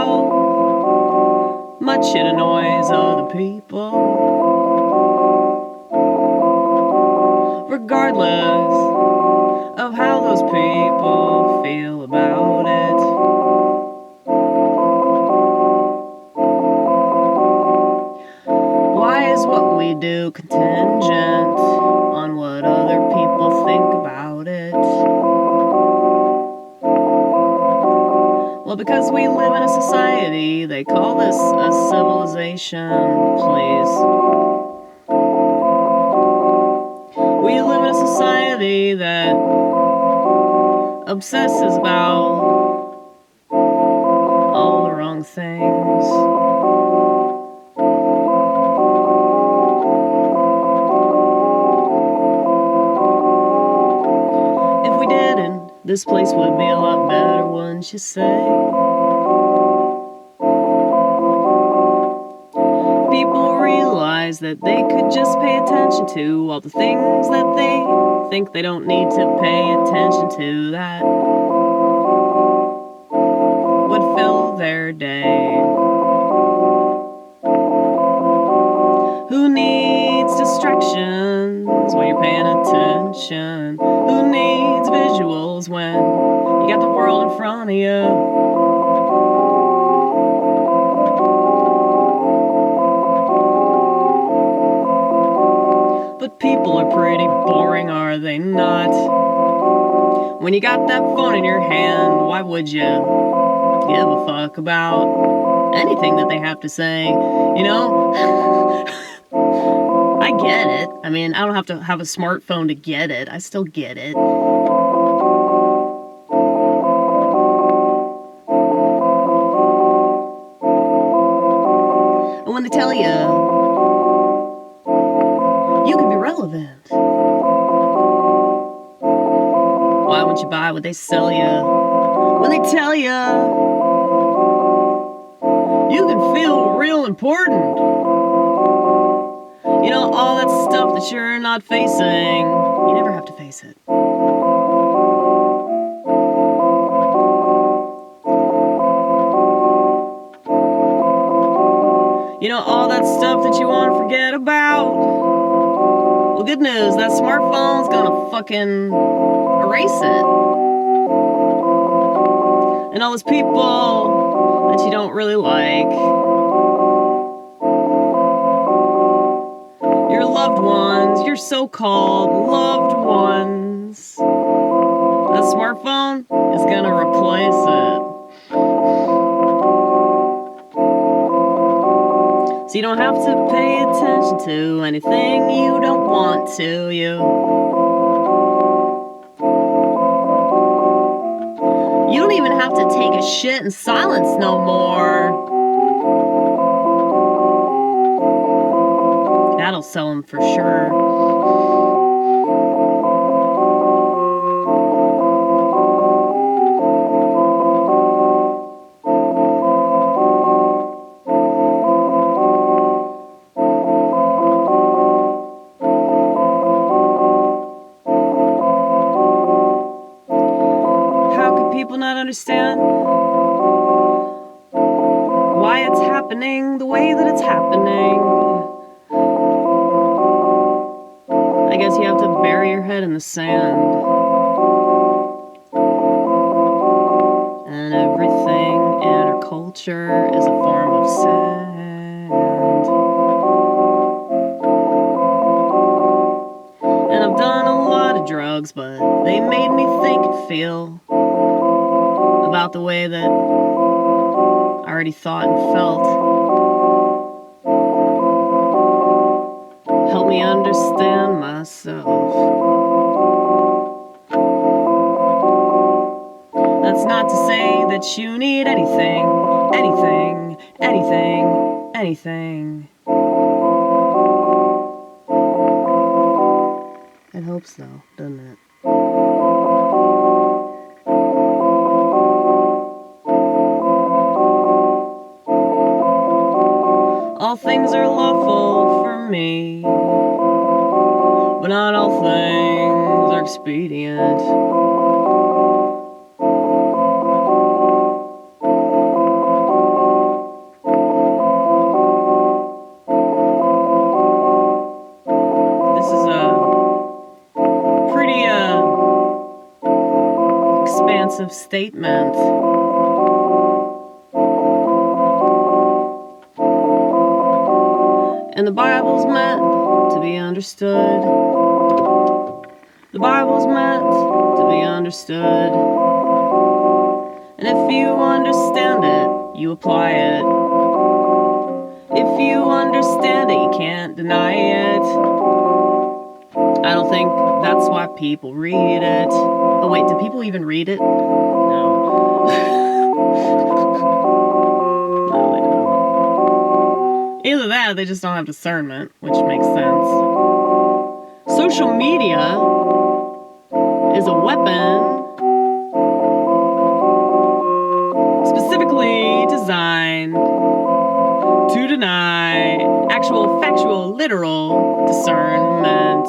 how much it annoys other people, regardless of how those people feel about it. Why is what we do contingent on what other people think about it? Well, because we live in a society, they call this a civilization, please. We live in a society that obsesses about all the wrong things. If we didn't, this place would be a lot better, wouldn't you say? People realize that they could just pay attention to all the things that they think they don't need to pay attention to, that would fill their day. Who needs distractions when you're paying attention? Who needs visuals when you got the world in front of you? But people are pretty boring, are they not? When you got that phone in your hand, why would you give a fuck about anything that they have to say? You know? I get it. I mean, I don't have to have a smartphone to get it. I still get it. And when they tell you can be relevant, why won't you buy what they sell you? When they tell you can feel real important, you know, all that stuff that you're not facing, you never have to face it. You know, all that stuff that you want to forget about, well, good news, that smartphone's gonna fucking erase it. And all those people that you don't really like, your loved ones, your so-called loved ones, that smartphone is gonna replace it. So you don't have to pay attention to anything you don't want to, You don't even have to take a shit in silence no more. That'll sell them for sure. People not understand why it's happening the way that it's happening. I guess you have to bury your head in the sand. And everything in our culture is a form of sand. And I've done a lot of drugs, but they made me think and feel about the way that I already thought and felt. Help me understand myself. That's not to say that you need anything. It helps though, doesn't it? All things are lawful for me, but not all things are expedient. statement. And the Bible's meant to be understood. The Bible's meant to be understood. And if you understand it, you apply it. If you understand it, you can't deny it. I don't think that's why people read it. Oh wait, do people even read it? No. No, they don't. Either that or they just don't have discernment, which makes sense. Social media is a weapon specifically designed to deny actual, factual, literal discernment.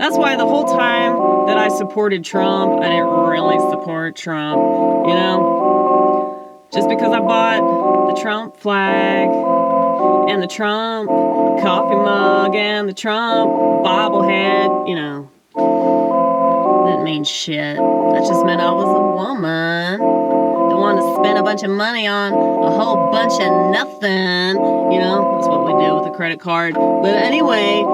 That's why the whole time that I supported Trump, I didn't really support Trump, you know? Just because I bought the Trump flag and the Trump coffee mug and the Trump bobblehead, you know, didn't mean shit. That just meant I was a woman that wanted to spend a bunch of money on a whole bunch of nothing, you know? That's what we do with a credit card. But anyway,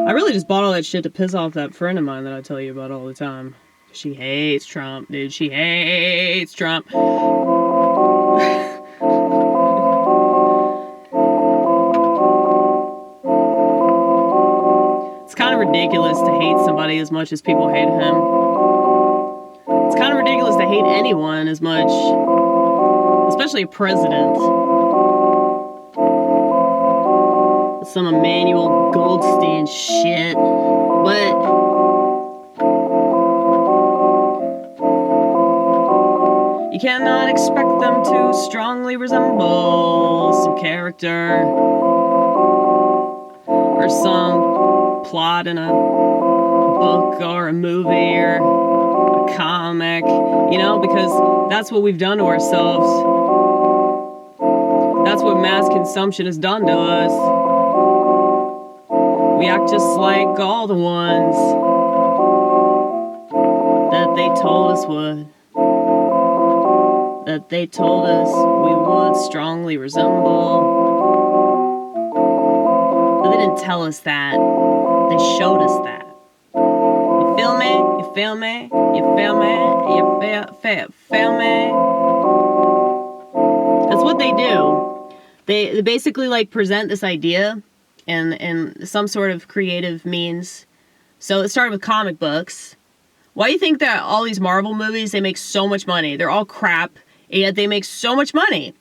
I really just bought all that shit to piss off that friend of mine that I tell you about all the time. She hates Trump, dude. She hates Trump. It's kind of ridiculous to hate somebody as much as people hate him. It's kind of ridiculous to hate anyone as much, especially a president. Some Emmanuel Goldstein shit, but you cannot expect them to strongly resemble some character or some plot in a book or a movie or a comic, you know, because that's what we've done to ourselves. That's what mass consumption has done to us. We act just like all the ones that they told us would. That they told us we would strongly resemble. But they didn't tell us that. They showed us that. You feel me? You feel me? You feel me? You feel me? That's what they do. They basically like present this idea and some sort of creative means. So it started with comic books. Why do you think that all these Marvel movies, they make so much money? They're all crap, and yet they make so much money.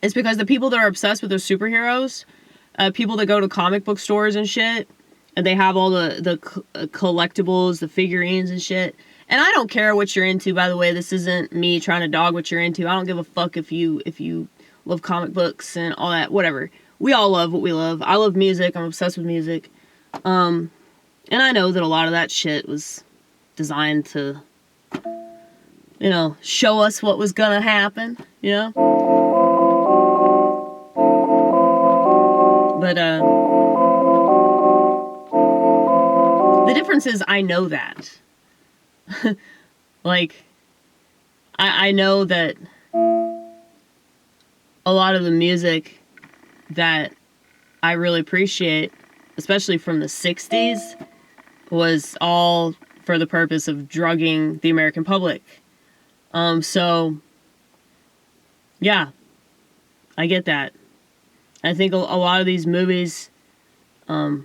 It's because the people that are obsessed with those superheroes, people that go to comic book stores and shit, and they have all the collectibles, the figurines and shit. And I don't care what you're into, by the way. This isn't me trying to dog what you're into. I don't give a fuck if you love comic books and all that, whatever. We all love what we love. I love music. I'm obsessed with music. And I know that a lot of that shit was designed to, you know, show us what was gonna happen, you know? But, the difference is I know that. Like, I know that a lot of the music that I really appreciate, especially from the 60s, was all for the purpose of drugging the American public. So, yeah, I get that. I think a lot of these movies, you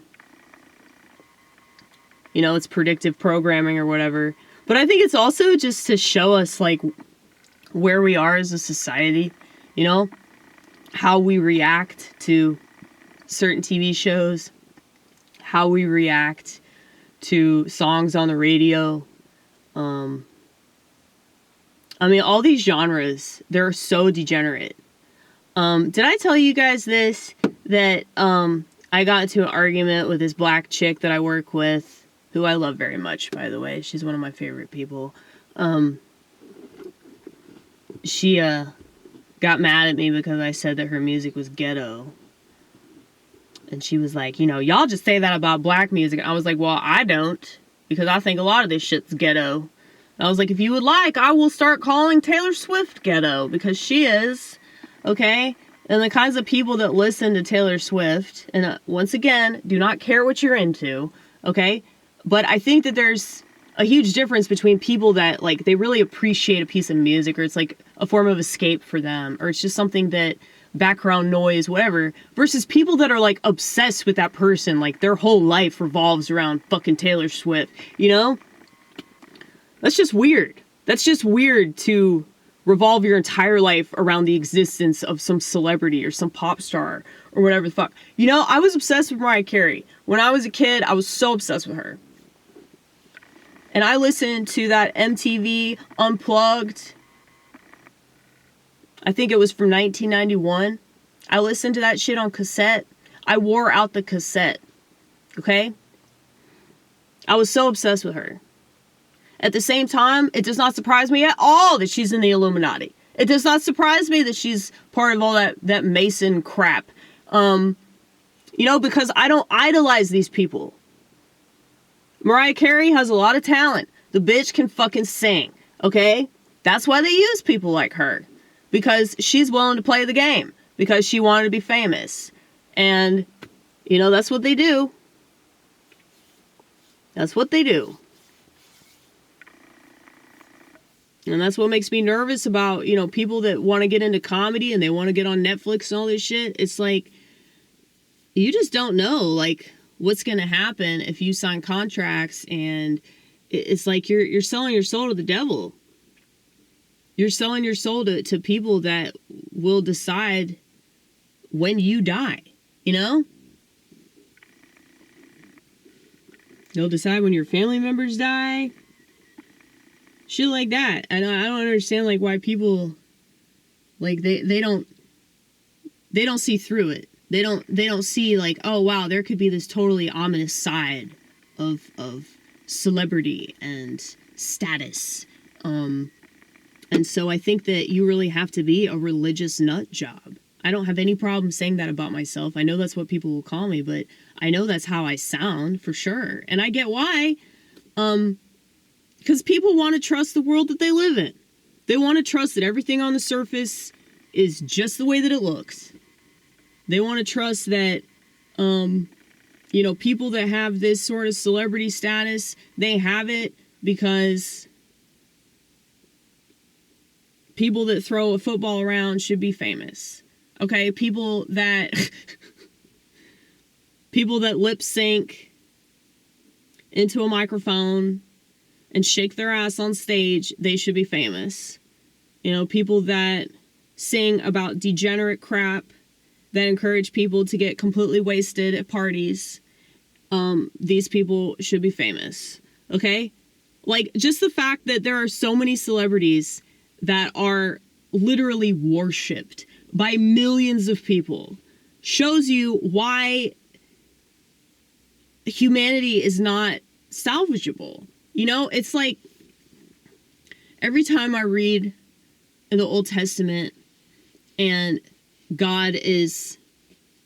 know, it's predictive programming or whatever. But I think it's also just to show us, like, where we are as a society, you know? How we react to certain TV shows, how we react to songs on the radio. I mean, all these genres, they're so degenerate. Did I tell you guys this? that I got into an argument with this black chick that I work with, who I love very much, by the way. She's one of my favorite people. She got mad at me because I said that her music was ghetto. And she was like, you know, y'all just say that about black music. And I was like, well, I don't, because I think a lot of this shit's ghetto. I was like, if you would like, I will start calling Taylor Swift ghetto, because she is, okay? And the kinds of people that listen to Taylor Swift, and once again, do not care what you're into, okay? But I think that there's a huge difference between people that, like, they really appreciate a piece of music, or it's like a form of escape for them, or it's just something that, background noise, whatever, versus people that are, like, obsessed with that person, like, their whole life revolves around fucking Taylor Swift, you know? That's just weird. That's just weird to revolve your entire life around the existence of some celebrity or some pop star or whatever the fuck. You know, I was obsessed with Mariah Carey. When I was a kid, I was so obsessed with her. And I listened to that MTV Unplugged. I think it was from 1991. I listened to that shit on cassette. I wore out the cassette. Okay? I was so obsessed with her. At the same time, it does not surprise me at all that she's in the Illuminati. It does not surprise me that she's part of all that Mason crap. You know, because I don't idolize these people. Mariah Carey has a lot of talent. The bitch can fucking sing, okay? That's why they use people like her. Because she's willing to play the game. Because she wanted to be famous. And, you know, that's what they do. That's what they do. And that's what makes me nervous about, you know, people that want to get into comedy and they want to get on Netflix and all this shit. It's like, you just don't know, like, what's going to happen if you sign contracts, and it's like you're selling your soul to the devil. You're selling your soul to people that will decide when you die, you know? They'll decide when your family members die. Shit like that. And I don't understand, like, why people, like, they don't see through it. They don't see, like, oh wow, there could be this totally ominous side of celebrity and status. And so I think that you really have to be a religious nut job. I don't have any problem saying that about myself. I know that's what people will call me, but I know that's how I sound for sure. And I get why. Because people want to trust the world that they live in. They want to trust that everything on the surface is just the way that it looks. They want to trust that, you know, people that have this sort of celebrity status, they have it because people that throw a football around should be famous. Okay? People that lip sync into a microphone and shake their ass on stage, they should be famous. You know, people that sing about degenerate crap, that encourage people to get completely wasted at parties, these people should be famous. Okay? Like, just the fact that there are so many celebrities that are literally worshipped by millions of people shows you why humanity is not salvageable. You know, it's like every time I read in the Old Testament and God is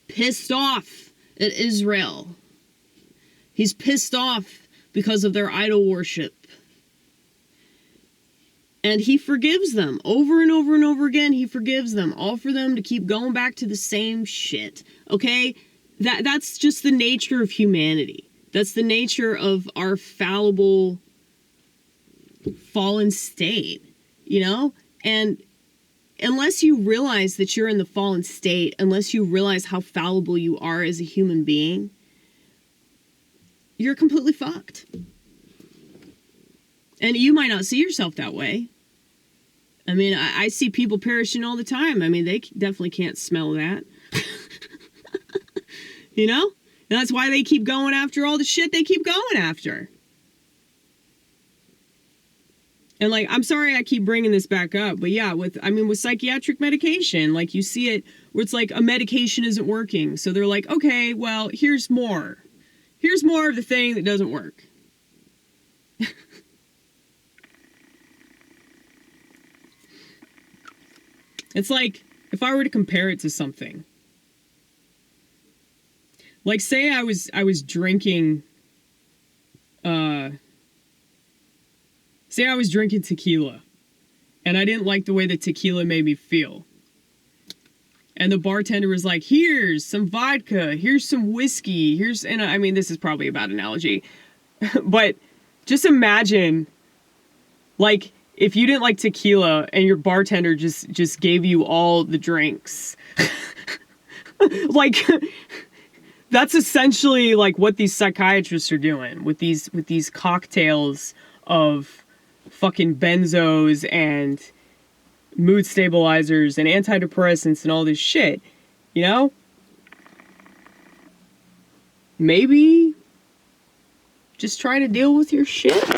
pissed off at Israel, he's pissed off because of their idol worship. And he forgives them over and over and over again. He forgives them, all for them to keep going back to the same shit. Okay? That's just the nature of humanity. That's the nature of our fallible, fallen state, you know? And unless you realize that you're in the fallen state, unless you realize how fallible you are as a human being, you're completely fucked. And you might not see yourself that way. I mean, I see people perishing all the time. I mean, they definitely can't smell that. You know? And that's why they keep going after all the shit they keep going after. And like, I'm sorry I keep bringing this back up, but yeah, with psychiatric medication, like you see it where it's like a medication isn't working. So they're like, okay, well, here's more. Here's more of the thing that doesn't work. It's like, if I were to compare it to something, like say I was drinking, say I was drinking tequila, and I didn't like the way that tequila made me feel. And the bartender was like, here's some vodka, here's some whiskey, and I mean, this is probably a bad analogy, but just imagine, like, if you didn't like tequila and your bartender just gave you all the drinks. Like, that's essentially like what these psychiatrists are doing with these cocktails of fucking benzos and mood stabilizers and antidepressants and all this shit, you know? Maybe just try to deal with your shit.